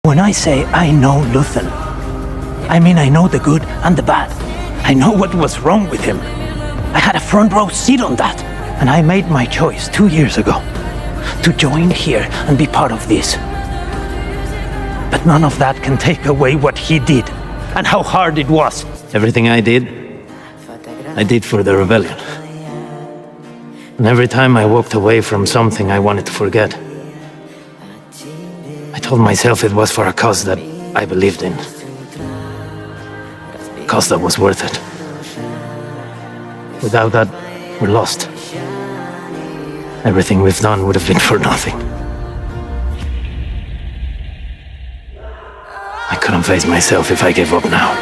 When I say I know Luthen, I mean I know the good and the bad. I know what was wrong with him. I had a front row seat on that. And I made my choice 2 years ago to join here and be part of this. But none of that can take away what he did and how hard it was. Everything I did for the rebellion. And every time I walked away from something I wanted to forget, I told myself it was for a cause that I believed in. A cause that was worth it. Without that, we're lost. Everything we've done would have been for nothing. I couldn't face myself if I gave up now.